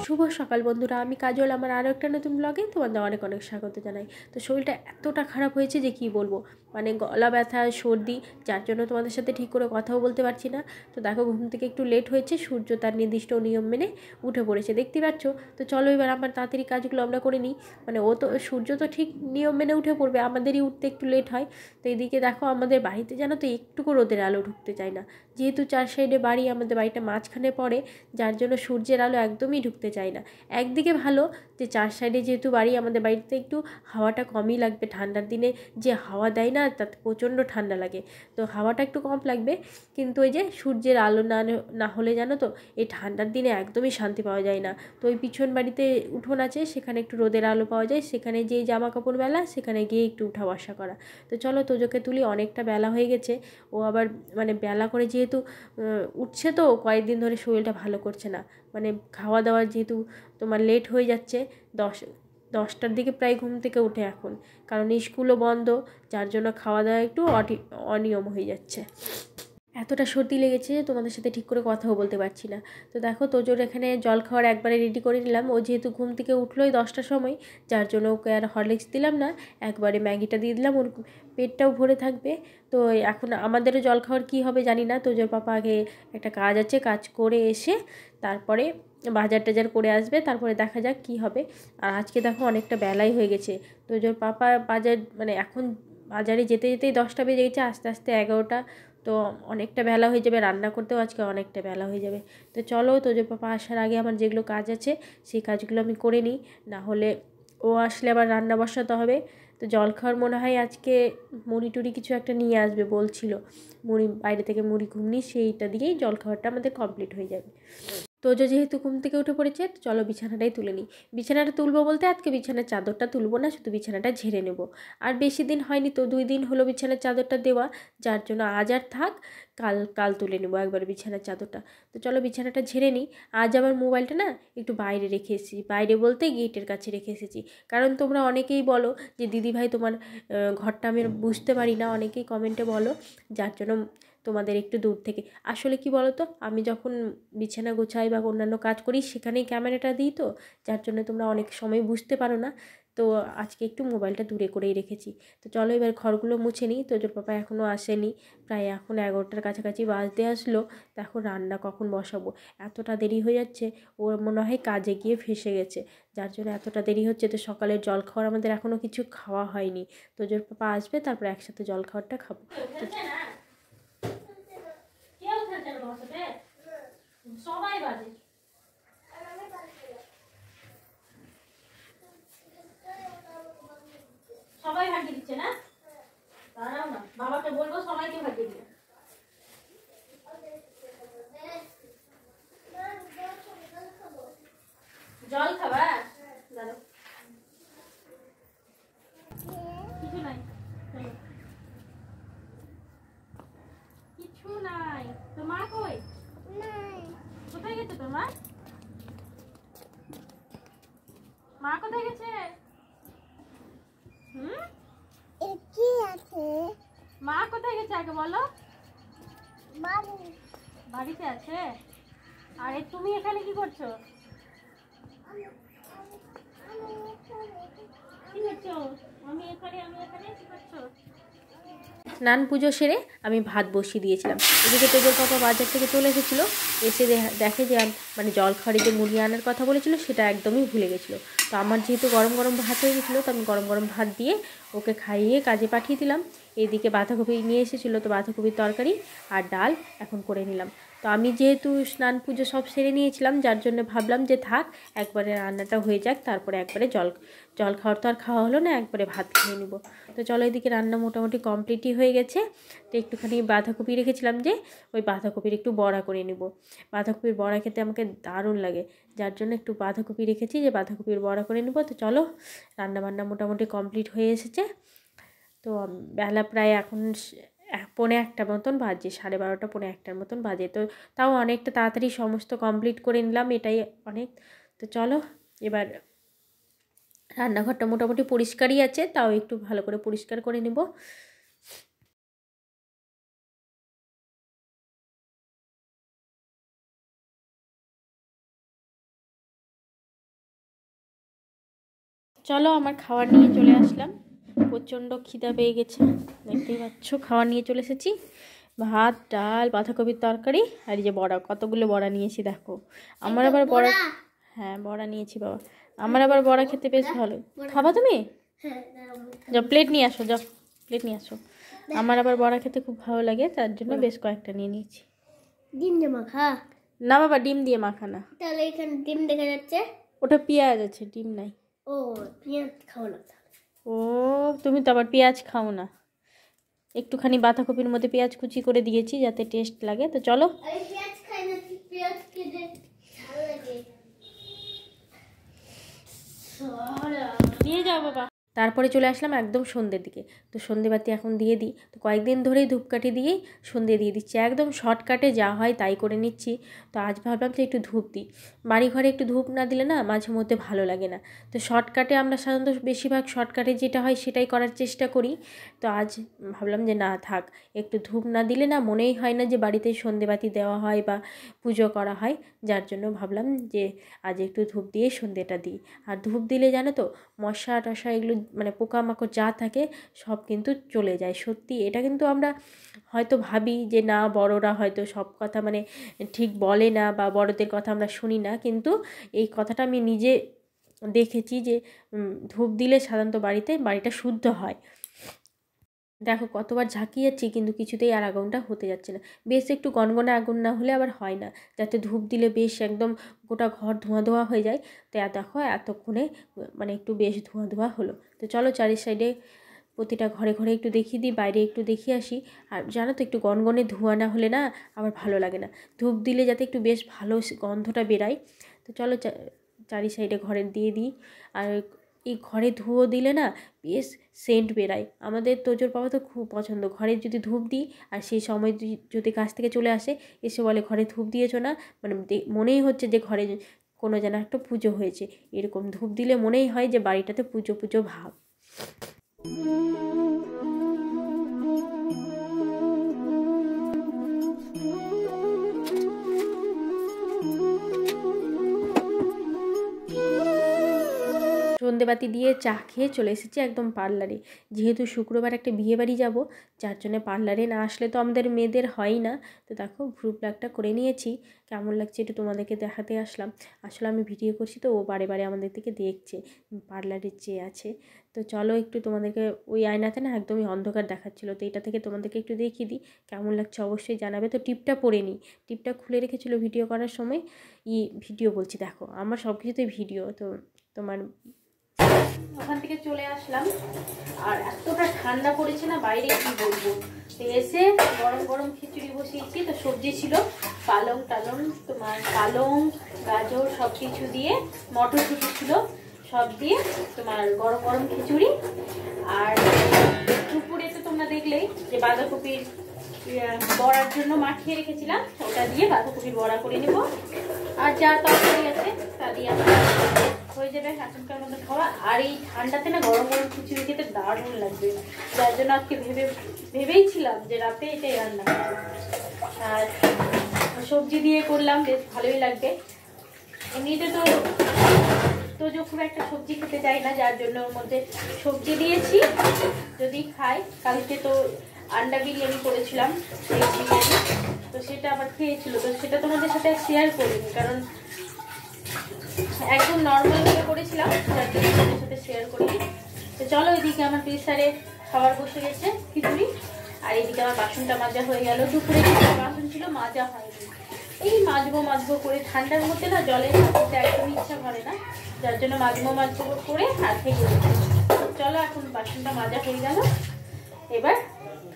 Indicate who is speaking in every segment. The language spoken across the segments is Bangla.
Speaker 1: শুভ সকাল বন্ধুরা, আমি কাজল। আমার আরও একটা নতুন ব্লগে তোমাদের অনেক অনেক স্বাগত জানাই। তো শরীরটা এতটা খারাপ হয়েছে যে কী বলবো, মানে গলা ব্যথা, সর্দি, যার জন্য তোমাদের সাথে ঠিক করে কথাও বলতে পারছি না। তো দেখো, ঘুম থেকে একটু লেট হয়েছে, সূর্য তার নির্দিষ্ট নিয়ম মেনে উঠে পড়েছে, দেখতে পাচ্ছ। তো চলো এবার আমার তাড়াতাড়ি কাজগুলো আমরা করে নিই। মানে সূর্য তো ঠিক নিয়ম মেনে উঠে পড়বে, আমাদেরই উঠতে একটু লেট হয়। তো এদিকে দেখো, আমাদের বাড়িতে জানো তো একটুকু রোদের আলো ঢুকতে চায় না, যেহেতু 4 সাইডে বাড়ি, আমাদের বাড়িটা মাঝখানে পড়ে, যার জন্য সূর্যের আলো একদমই ঢুকতে চায় না। একদিকে ভালো যে 4 সাইডে যেহেতু বাড়ি, আমাদের বাড়িতে একটু হাওয়াটা কমই লাগবে। ঠান্ডার দিনে যে হাওয়া দেয় না, তাতে প্রচণ্ড ঠান্ডা লাগে, তো হাওয়াটা একটু কম লাগবে। কিন্তু ওই যে সূর্যের আলো না হলে জানো তো, এই ঠান্ডার দিনে একদমই শান্তি পাওয়া যায় না। তো ওই পিছন বাড়িতে উঠোন আছে, সেখানে একটু রোদের আলো পাওয়া যায়, সেখানে যেই জামা কাপড় মেলা, সেখানে গিয়ে একটু উঠা বসা করা। তো চলো তোজোকে তুলি, অনেকটা বেলা হয়ে গেছে। ও আবার মানে বেলা করে যেহেতু উঠছে, তো কয়েকদিন ধরে শরীরটা ভালো করছে না। মানে খাওয়া দাওয়ার যেহেতু তোমার লেট হয়ে যাচ্ছে, 10টার দিকে প্রায় ঘুম থেকে উঠে এখন, কারণ স্কুলও বন্ধ, যার জন্য খাওয়া দাওয়া একটু অনিয়ম হয়ে যাচ্ছে। এতটা সর্দি লেগেছে যে তোমাদের সাথে ঠিক করে কথাও বলতে পারছি না। তো দেখো, তোজোর এখানে জল খাওয়ার একবারে রেডি করে নিলাম। ও যেহেতু ঘুম থেকে উঠলোই 10টার সময়, যার জন্য ওকে আর হরলিক্স দিলাম না, একবারে ম্যাগিটা দিয়ে দিলাম, ওর পেটটাও ভরে থাকবে। তো এখন আমাদেরও জল খাওয়ার কী হবে জানি না। তোজোর পাপা আগে একটা কাজ আছে, কাজ করে এসে তারপরে বাজার টাজার করে আসবে, তারপরে দেখা যাক কী হবে। আর আজকে দেখো অনেকটা বেলাই হয়ে গেছে। তোজোর পাপা বাজার মানে এখন বাজারে যেতে যেতেই 10টা বেজে গেছে, আস্তে আস্তে 11টা। তো অনেকটা বেলা হয়ে যাবে, রান্না করতেও আজকে অনেকটা বেলা হয়ে যাবে। তো চলো, তোজোর পাপা আসার আগে আমার যেগুলো কাজ আছে সেই কাজগুলো আমি করে নিই, না হলে ও আসলে আবার রান্না বসাতে হবে। তো জল খাওয়ার মনে হয় আজকে মুড়ি টুড়ি কিছু একটা নিয়ে আসবে বলছিল, মুড়ি বাইরে থেকে মুড়ি ঘুগনি, সেইটা দিয়েই জল খাওয়ারটা আমাদের কমপ্লিট হয়ে যাবে। তোজো যেহেতু ঘুম থেকে উঠে পড়েছে, তো চলো বিছানাটাই তুলে নিই। বিছানাটা তুলবো বলতে আজকে বিছানার চাদরটা তুলবো না, শুধু বিছানাটা ঝেড়ে নেব। আর বেশি দিন হয়নি তো, 2 দিন হলো বিছানার চাদরটা দেওয়া, যার জন্য আজ আর থাক, কাল কাল তুলে নেবো একবার বিছানার চাদরটা। তো চলো বিছানাটা ঝেড়ে নিই। আজ আমার মোবাইলটা না একটু বাইরে রেখে এসেছি, বাইরে বলতে গেটের কাছে রেখে এসেছি, কারণ তোমরা অনেকেই বলো যে দিদিভাই তোমার ঘরটা আমি বুঝতে পারি না, অনেকেই কমেন্টে বলো, যার জন্য তোমাদের একটু দূর থেকে। আসলে কি বলো তো, আমি যখন বিছানা গোছাই বা অন্যান্য কাজ করি, সেখানেই ক্যামেরাটা দিই, তো যার জন্য তোমরা অনেক সময় বুঝতে পারো না। তো আজকে একটু মোবাইলটা দূরে করেই রেখেছি। তো চলো এবার ঘরগুলো মুছে নিই। তোজোর পাপা এখনও আসেনি, প্রায় এখন 11টার কাছাকাছি বাজতে আসলো। তো এখন রান্না কখন বসাবো, এতটা দেরি হয়ে যাচ্ছে। ওর মনে হয় কাজে গিয়ে ফেঁসে গেছে, যার জন্য এতটা দেরি হচ্ছে। তো সকালের জল খাওয়ার আমাদের এখনও কিছু খাওয়া হয়নি। তোজোর পাপা আসবে, তারপর একসাথে জল খাওয়ারটা খাবো। সবাই বাজে, সবাই ভাগিয়ে দিচ্ছে না, দাঁড়াও না, বাবাকে বলবো সবাইকে ভাগিয়ে দিও। জল খাবা, দাঁড়াও, কিছু নাই, কিছু নাই। তোর মা কই? কোথায় গেছে তোর মা? মা কোথায় গেছে? মা কোথায় গেছে আগে বলো। বাড়িতে আছে। আরে তুমি এখানে কি করছো? কি করছো? আমি এখানে কি করছো? স্নান পুজো সেরে আমি ভাত বসিয়ে দিয়েছিলাম। এদিকে তোজোর পাপা বাজার থেকে চলে এসেছিলো, এসে দেখে যে মানে জল খাওয়ারে যে মুড়ি আনার কথা বলেছিল সেটা একদমই ভুলে গেছিলো। তো আমার যেহেতু গরম গরম ভাত হয়ে গেছিলো, তো আমি গরম গরম ভাত দিয়ে ওকে খাইয়ে কাজে পাঠিয়ে দিলাম। এইদিকে বাঁধাকপি নিয়ে এসেছিলো, তো বাঁধাকপির তরকারি আর ডাল এখন করে নিলাম। তো আমি যেহেতু স্নান পুজো সব সেরে নিয়েছিলাম, যার জন্য ভাবলাম যে থাক, একবারে রান্নাটা হয়ে যাক, তারপরে একবারে জল খাওয়ার তো আর খাওয়া হলো না, একবারে ভাত খেয়ে নেব। তো চলো, এদিকে রান্না মোটামুটি কমপ্লিটই হয়ে গেছে। তো একটুখানি বাঁধাকপি রেখেছিলাম, যে ওই বাঁধাকপির একটু বড়া করে নেব। বাঁধাকপির বড়া খেতে আমাকে দারুণ লাগে, যার জন্য একটু বাঁধাকপি রেখেছি, যে বাঁধাকপির বড়া করে নেব। তো চলো, রান্নাবান্না মোটামুটি কমপ্লিট হয়ে এসেছে। তো বেলা প্রায় এখন 1:45 মতন বাজে, 12:30 1:45 মতন বাজে। তো তাও অনেকটা তাড়াতাড়ি সমস্ত কমপ্লিট করে নিলাম, এটাই অনেক। তো চলো এবার, রান্নাঘরটা মোটামুটি পরিষ্কারই আছে, তাও একটু ভালো করে পরিষ্কার করে নেব। চলো আমার খাবার নিয়ে চলে আসলাম, প্রচণ্ড খিদা পেয়ে গেছে, দেখতেই পাচ্ছ খাবার নিয়ে চলে এসেছি। ভাত, ডাল, বাঁধাকপির তরকারি, আর এই যে বড়া, কতগুলো বড়া নিয়েছি দেখো। আমার আবার বড়া, হ্যাঁ বড়া নিয়েছি বাবা, আমার আবার বড়া খেতে বেশ ভালো। খাবা তুমি? যাও প্লেট নিয়ে আসো, যাও প্লেট নিয়ে আসো। আমার আবার বড়া খেতে খুব ভালো লাগে, তার জন্য বেশ কয়েকটা নিয়ে নিয়েছি।
Speaker 2: ডিম দিয়ে মাখা?
Speaker 1: না বাবা, ডিম দিয়ে মাখা না।
Speaker 2: তাহলে এখানে ডিম দেখা যাচ্ছে।
Speaker 1: ওটা পেঁয়াজ আছে, ডিম নাই।
Speaker 2: ও পেঁয়াজ খাও না?
Speaker 1: ও তুমি তো আবার পেঁয়াজ খাও না। একটুখানি বাঁধাকপির মধ্যে পেঁয়াজ কুচি করে দিয়েছি যাতে টেস্ট লাগে। তো চলো।
Speaker 2: আমি পেঁয়াজ খাই না, পেঁয়াজ খেতে ভালো লাগে।
Speaker 1: নিয়ে যাও বাবা। তারপরে চলে আসলাম একদম সন্ধ্যের দিকে। তো সন্ধ্যেবাতি এখন দিয়ে দিই। তো কয়েকদিন ধরেই ধূপকাঠি দিয়েই সন্ধ্যে দিয়ে দিচ্ছি, একদম শর্টকাটে যা হয় তাই করে নিচ্ছি। তো আজ ভাবলাম যে একটু ধূপ দিই, বাড়ি ঘরে একটু ধূপ না দিলে না মাঝে মধ্যে ভালো লাগে না। তো শর্টকাটে আমরা সাধারণত বেশিরভাগ শর্টকাটে যেটা হয় সেটাই করার চেষ্টা করি। তো আজ ভাবলাম যে না থাক, একটু ধূপ না দিলে না মনেই হয় না যে বাড়িতে সন্ধ্যেবাতি দেওয়া হয় বা পুজো করা হয়। যার জন্য ভাবলাম যে আজ একটু ধূপ দিয়ে সন্ধ্যেটা দিই। আর ধূপ দিলে জানো তো মশা টশা এগুলো মানে পোকামাকড় যা থাকে সব কিন্তু চলে যায়। সত্যি এটা কিন্তু আমরা হয়তো ভাবি যে না বড়রা হয়তো সব কথা মানে ঠিক বলে না বা বড়দের কথা আমরা শুনি না, কিন্তু এই কথাটা আমি নিজে দেখেছি যে ধূপ দিলে সাধারণত বাড়িটা শুদ্ধ হয়। দেখো কতবার ঝাঁকিয়েছি কিন্তু কিছুতেই আর আগুনটা হতে যাচ্ছে না। বেশ একটু গনগনে আগুন না হলে আবার হয় না, যাতে ধূপ দিলে বেশ একদম গোটা ঘর ধোঁয়া ধোঁয়া হয়ে যায়। তো দেখো এতক্ষণে মানে একটু বেশ ধোঁয়া ধোঁয়া হলো। তো চলো চারি সাইডে প্রতিটা ঘরে ঘরে একটু দেখিয়ে দিই, বাইরে একটু দেখিয়ে আসি। আর জানো তো একটু গনগনে ধোঁয়া না হলে না আবার ভালো লাগে না। ধূপ দিলে যাতে একটু বেশ ভালো গন্ধটা বেরায়। তো চলো চারি সাইডে ঘরে দিয়ে দিই। আর এই ঘরে ধুয়ো দিলে না বেশ সেন্ট বেরায়। আমাদের তোজোর বাবা তো খুব পছন্দ, ঘরে যদি ধূপ দিই আর সেই সময় যদি কাছ থেকে চলে আসে, এসে বলে ঘরে ধূপ দিয়েছো না, মানে মনেই হচ্ছে যে ঘরে কোনো যেন একটা পুজো হয়েছে। এরকম ধূপ দিলে মনেই হয় যে বাড়িটাতে পুজো পুজো ভাব। সন্ধেবাতি দিয়ে চা খেয়ে চলে এসেছি একদম পার্লারে। যেহেতু শুক্রবার একটা বিয়েবাড়ি যাব, যার জন্য পার্লারে না আসলে তো আমাদের মেয়েদের হয় না। তো দেখো ভ্রু প্লাগটা করে নিয়েছি, কেমন লাগছে একটু তোমাদেরকে দেখাতে আসলাম। আসলে আমি ভিডিও করছি তো ও বারে বারে আমাদের দিকে দেখছে পার্লারের চেয়ে আছে। তো চলো একটু তোমাদেরকে, ওই আয়নাতে না একদমই অন্ধকার দেখাচ্ছিলো, তো এটা থেকে তোমাদেরকে একটু দেখিয়ে দিই কেমন লাগছে অবশ্যই জানাবে। তো টিপটা পরে নিই, টিপটা খুলে রেখেছিলো ভিডিও করার সময়। ভিডিও বলছি, দেখো আমার সব কিছুতেই ভিডিও। তো তোমার ওখান থেকে চলে আসলাম, আর এতটা ঠান্ডা পড়েছে না বাইরে কি বলবো। তো এসে গরম গরম খিচুড়ি বসিয়েছি। তো সবজি ছিল পালং টালং, তোমার পালং গাজর সব কিছু দিয়ে, মটরশুঁটি ছিল সব দিয়ে তোমার গরম গরম খিচুড়ি। আর দুপুরে তো তোমরা দেখলেই যে বাঁধাকপির বড়ার জন্য মাখিয়ে রেখেছিলাম, ওটা দিয়ে বাঁধাকপির বড়া করে নেব। আর যা তরকারি আছে তা দিয়ে হয়ে যাবে এখনকার মধ্যে খাওয়া। আর এই ঠান্ডাতে না গরম গরম খিচুড়ি খেতে দারুণ লাগবে, যার জন্য আজকে ভেবেইছিলাম যে রাতে এটাই রান্না করবো। আর সবজি দিয়ে করলাম, বেশ ভালোই লাগবে। এমনিতে তো খুব একটা সবজি খেতে চাই না, যার জন্য ওর মধ্যে সবজি দিয়েছি যদি খাই। কালকে তো আন্ডা বিরিয়ানি করেছিলাম, বিরিয়ানি, তো সেটা আবার খেয়েছিল। তো সেটা তোমাদের সাথে শেয়ার করিনি, কারণ একদম নর্মালভাবে করেছিলাম, যার জন্য তোমাদের সাথে শেয়ার করিনি। তো চলো এদিকে আমার প্রেসারে খাবার বসে গেছে খিচুড়ি, আর এইদিকে আমার বাসনটা মাজা হয়ে গেল। দুপুরে বাসন ছিল মাজা হয়নি, এই মাজবো করে ঠান্ডার মধ্যে না জলের থাকতে একদমই ইচ্ছা করে না, যার জন্য মাজবো করে আর থেকে গেছে। চলো এখন বাসনটা মাজা হয়ে গেল, এবার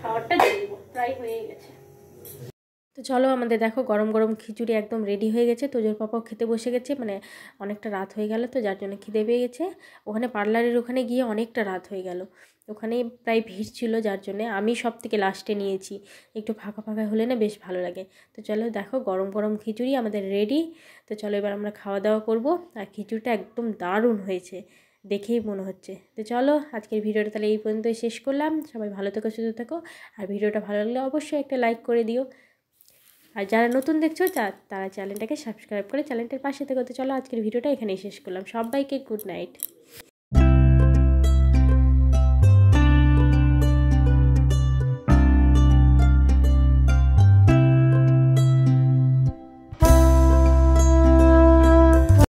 Speaker 1: খাবারটা দিয়ে দেবো, প্রায় হয়ে গেছে। তো চলো আমাদের দেখো গরম গরম খিচুড়ি একদম রেডি হয়ে গেছে। তোজোর পাপাও খেতে বসে গেছে, মানে অনেকটা রাত হয়ে গেল তো যার জন্য খিদে পেয়ে গেছে। ওখানে পার্লারের ওখানে গিয়ে অনেকটা রাত হয়ে গেল, ওখানে প্রায় ভিড় ছিল, যার জন্যে আমি সব থেকে লাস্টে নিয়েছি, একটু ফাঁকা ফাঁকা হলে না বেশ ভালো লাগে। তো চলো দেখো গরম গরম খিচুড়ি আমাদের রেডি। তো চলো এবার আমরা খাওয়া দাওয়া করব। আর খিচুড়িটা একদম দারুণ হয়েছে, দেখেই মনে হচ্ছে। তো চলো আজকের ভিডিওটা তাহলে এই পর্যন্তই শেষ করলাম। সবাই ভালো থেকো, সুস্থ থেকো। আর ভিডিওটা ভালো লাগলে অবশ্যই একটা লাইক করে দিও। আর যারা নতুন দেখছো তারা চ্যানেলটাকে সাবস্ক্রাইব করে চ্যানেলটার পাশে থেকে। তো চলো আজকের ভিডিওটা এখানেই শেষ করলাম। সবাইকে গুড নাইট।